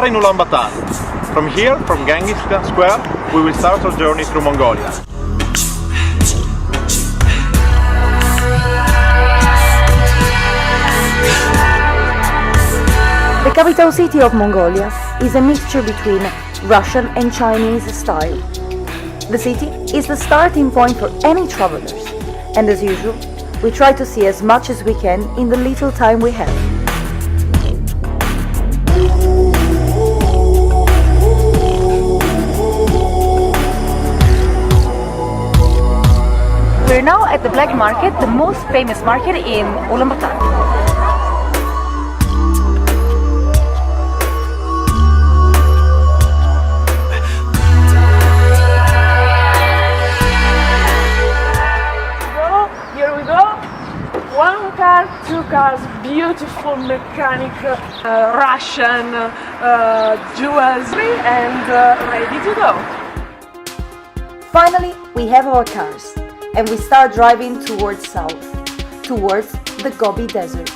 in Ulaanbaatar. From here, from Chinggis Khan Square, we will start our journey through Mongolia. The capital city of Mongolia is a mixture between Russian and Chinese style. The city is the starting point for any travelers, and as usual, we try to see as much as we can in the little time we have. We're now at the Black Market, the most famous market in Ulaanbaatar. One car, two cars, beautiful mechanic, Russian jewelry, and ready to go. Finally, we have our cars, and we start driving towards south, towards the Gobi Desert.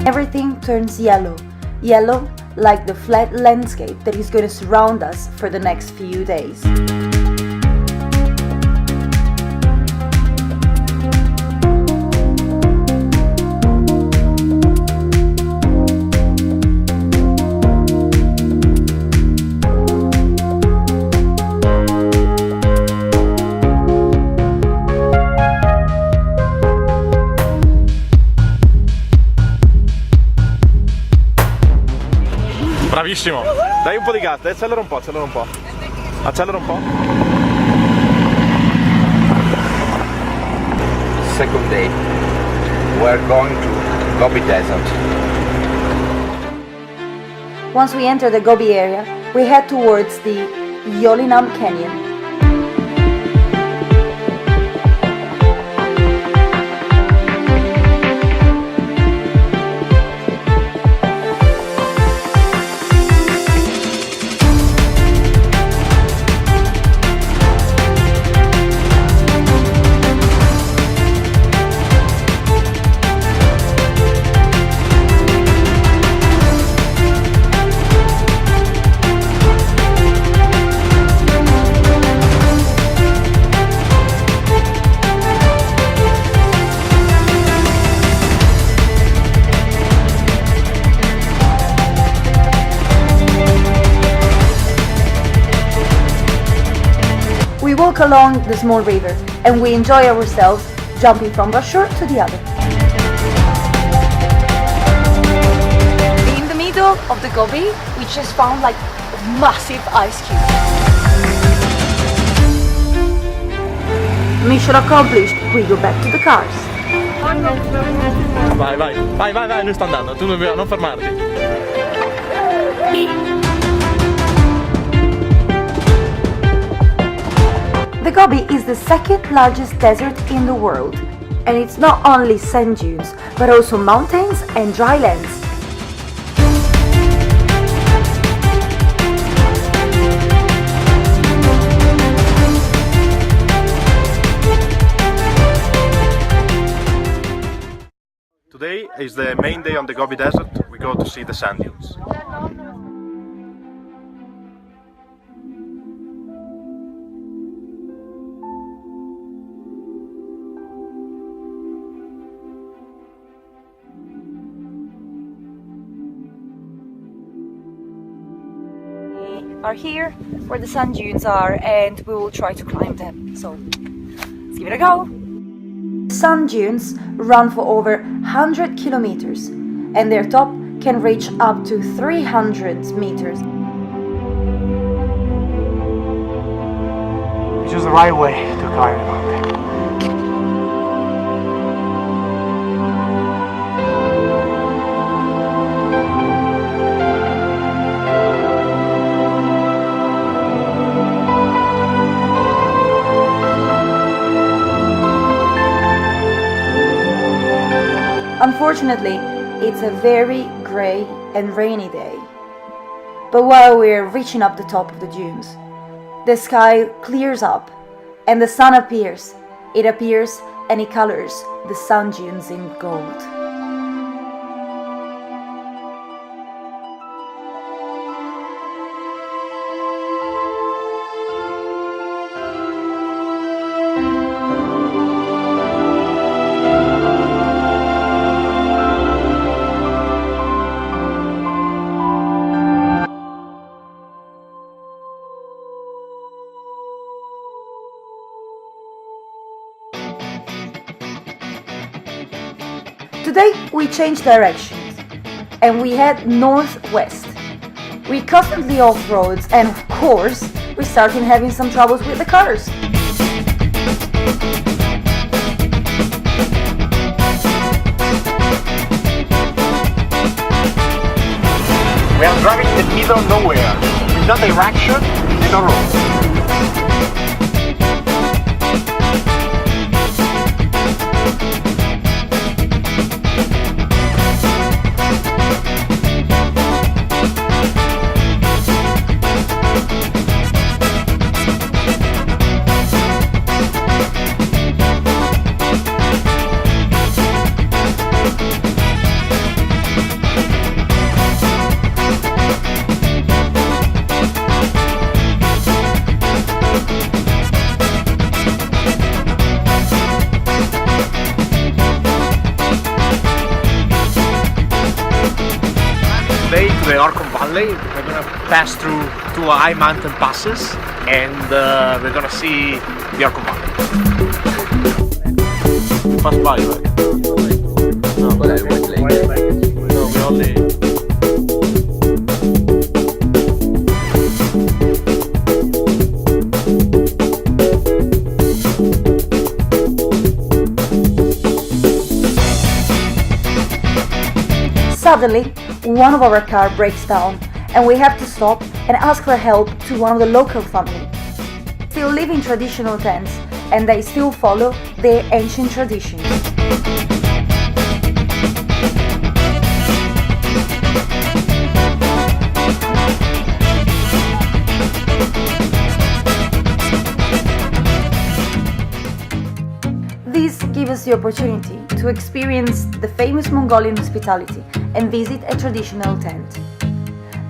Everything turns yellow, yellow like the flat landscape that is going to surround us for the next few days. Bravissimo! Dai un po' di gas, accelera un po', accelera un po'. Accelera un po'. Second day. We're going to Gobi Desert. Once we enter the Gobi area, we head towards the Yolinam Canyon. We walk along the small river and we enjoy ourselves jumping from one shore to the other. In the middle of the Gobi, we just found like a massive ice cube. Mission accomplished, we go back to the cars. Vai, vai, vai, vai, vai, lui sta andando, tu non fermarti. The Gobi is the second largest desert in the world, and it's not only sand dunes, but also mountains and dry lands. Today is the main day on the Gobi Desert. We go to see the sand dunes. Are here where the sand dunes are, and we will try to climb them. So let's give it a go. Sand dunes run for over 100 kilometers, and their top can reach up to 300 meters. We choose the right way to climb the mountain. Unfortunately, it's a very grey and rainy day. But while we're reaching up the top of the dunes, the sky clears up and the sun appears. It appears and it colors the sand dunes in gold. Today we changed directions and we head northwest. We constantly off roads and of course we started having some troubles with the cars. We are driving in the middle of nowhere, with no direction, with no road. Today to the Orhon Valley, we're gonna pass through two high mountain passes and we're gonna see the Orhon Valley. Pass by, right? No, we only... Suddenly, one of our car breaks down and we have to stop and ask for help to one of the local family. They still live in traditional tents and they still follow their ancient traditions. This gives us the opportunity to experience the famous Mongolian hospitality and visit a traditional tent.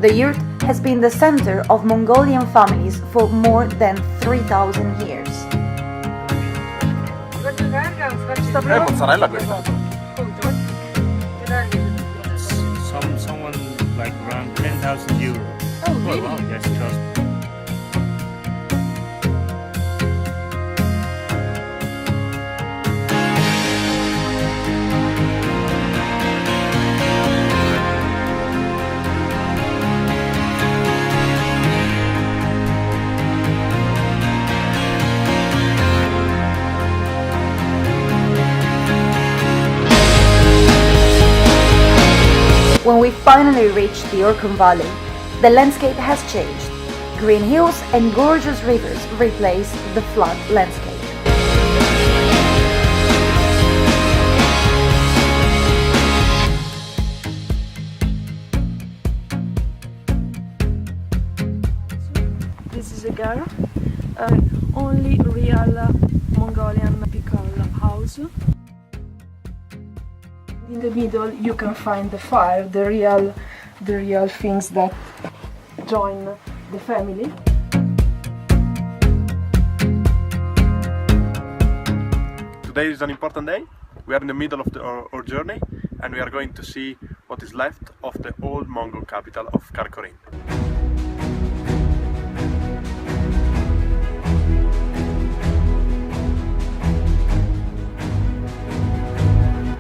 The yurt has been the center of Mongolian families for more than 3,000 years. mozzarella questa. Someone like around 10,000 euros. Oh, really? Wow, yes, trust me. When we finally reached the Orhon Valley, the landscape has changed. Green hills and gorgeous rivers replace the flat landscape. This is a ghers, only real Mongolian typical house. In the middle you can find the fire, the real things that join the family. Today is an important day. We are in the middle of our journey and we are going to see what is left of the old Mongol capital of Karkhorin.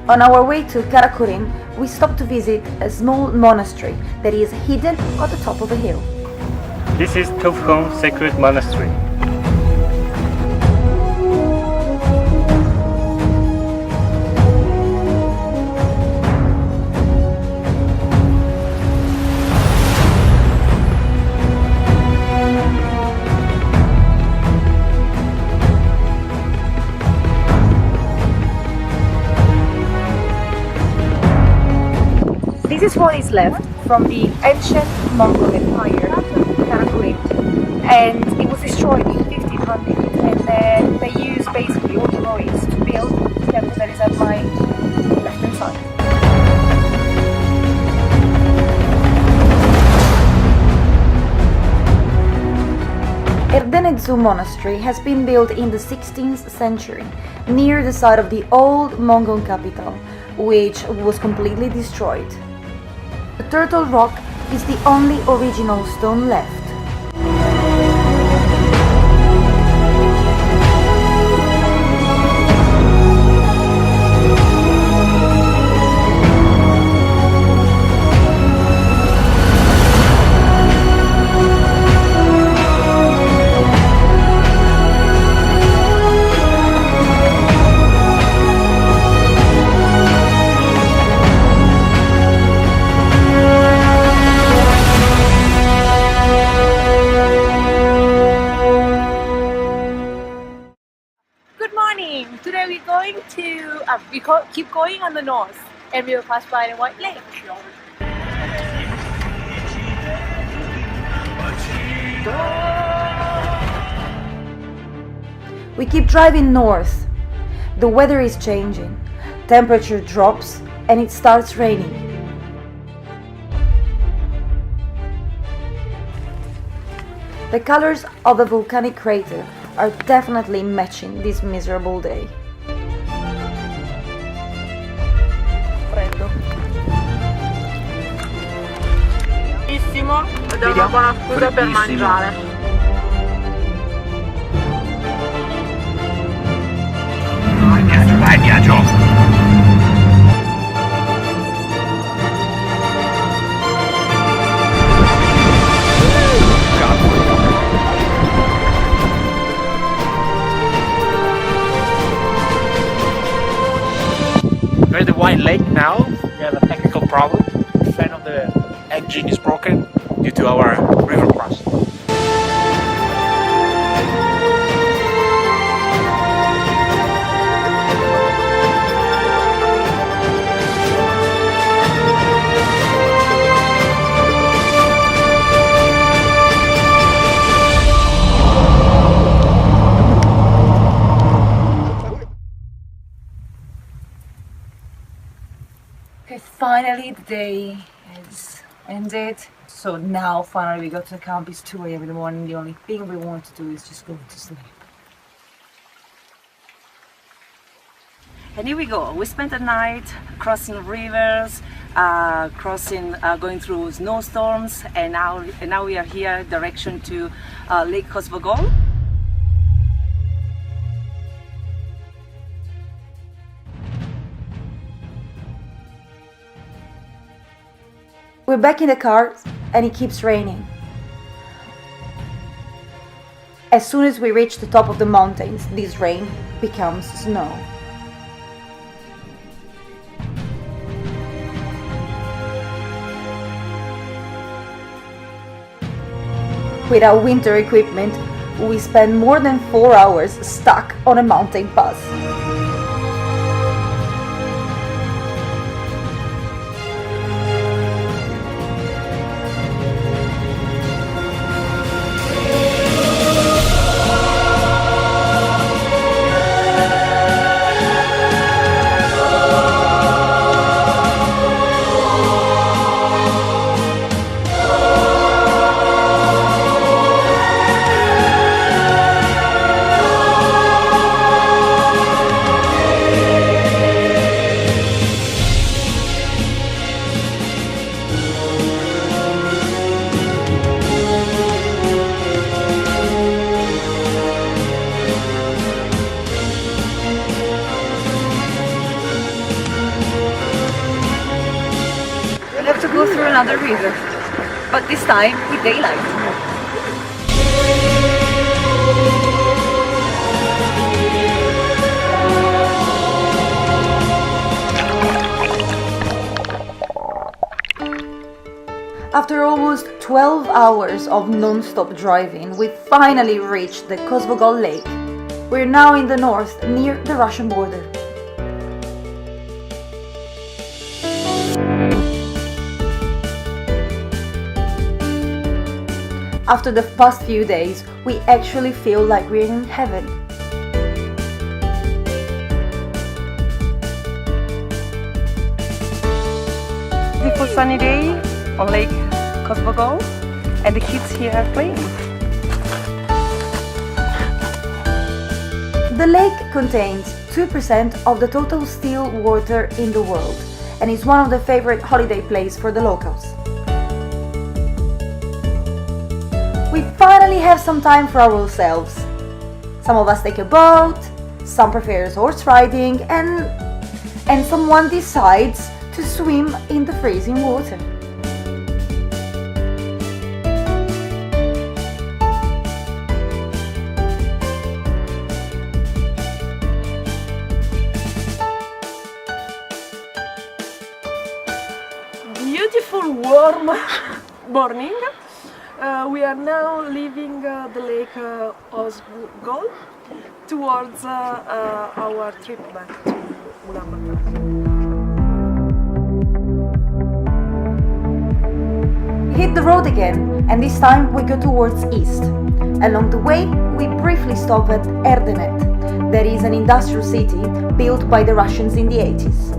On our way to Karkhorin, we stopped to visit a small monastery that is hidden at the top of a hill. This is Orhon Sacred Monastery. This is what is left from the ancient Mongol Empire, Karkhorin, and it was destroyed in 1500. And then they used basically all the ruins to build the temple that is at my left-hand side. Erdenetzu Monastery has been built in the 16th century near the site of the old Mongol capital, which was completely destroyed. The Turtle Rock is the only original stone left. Today we're going to keep going on the north, and we will pass by the White Lake. We keep driving north. The weather is changing. Temperature drops and it starts raining. The colors of the volcanic crater are definitely matching this miserable day. Freddo. Bellissimo, ed è una buona scusa per mangiare. Vai viaggio! We're at the White Lake now. We have a technical problem. The fan of the engine is broken due to our river crossing. Okay, finally the day is ended. So now finally we got to the camp. It's 2 a.m. in the morning. The only thing we want to do is just go to sleep. And here we go. We spent the night crossing rivers, going through snowstorms, and now we are here direction to Lake Kosvogol. We're back in the car and it keeps raining. As soon as we reach the top of the mountains, this rain becomes snow. With our winter equipment, we spend more than 4 hours stuck on a mountain pass. We have to go through another river, but this time with daylight. After almost 12 hours of non-stop driving, we finally reached the Kosvogol Lake. We're now in the north, near the Russian border. After the past few days, we actually feel like we're in heaven. Beautiful sunny day on Lake Kosbogol, and the kids here are playing. The lake contains 2% of the total still water in the world and is one of the favorite holiday places for the locals. We finally have some time for ourselves. Some of us take a boat, some prefer horse riding, and someone decides to swim in the freezing water. Beautiful warm morning. We are now leaving the lake Osgol towards our trip back to Ulaanbaatar. Hit the road again, and this time we go towards east. Along the way, we briefly stop at Erdenet. That is an industrial city built by the Russians in the 80s.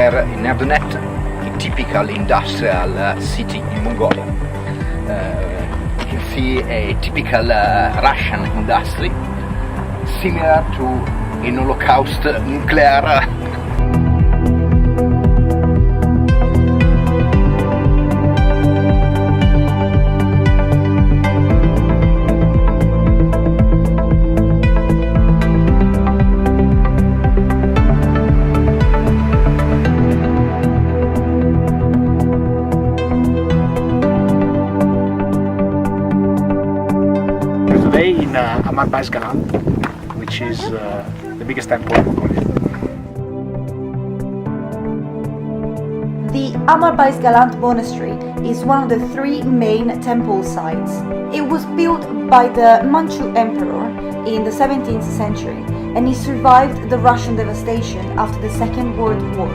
In Erdenet, a typical industrial city in Mongolia. You can see a typical Russian industry, similar to an Holocaust nuclear. Today in Galant, which is the biggest temple in Mongolia. The Galant Monastery is one of the 3 main temple sites. It was built by the Manchu Emperor in the 17th century, and it survived the Russian devastation after the Second World War.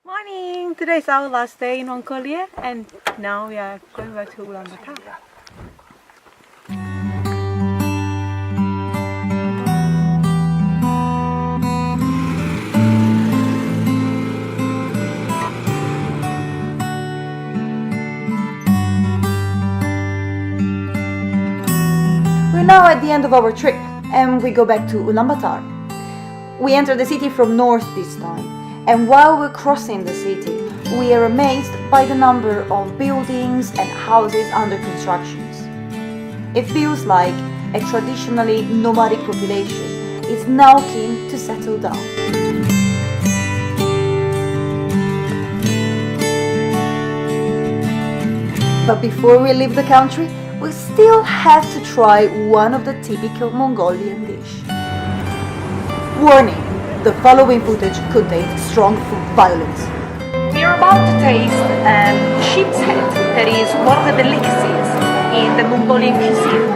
Morning! Today is our last day in Mongolia, and now we are going back to Ulaanbaatar. We're now at the end of our trip, and we go back to Ulaanbaatar. We enter the city from north this time, and while we're crossing the city, we are amazed by the number of buildings and houses under construction. It feels like a traditionally nomadic population is now keen to settle down. But before we leave the country, we still have to try one of the typical Mongolian dish. Warning! The following footage contains strong food violence. We are about to taste sheep's head, that is one of the delicacies in the Mongolian cuisine.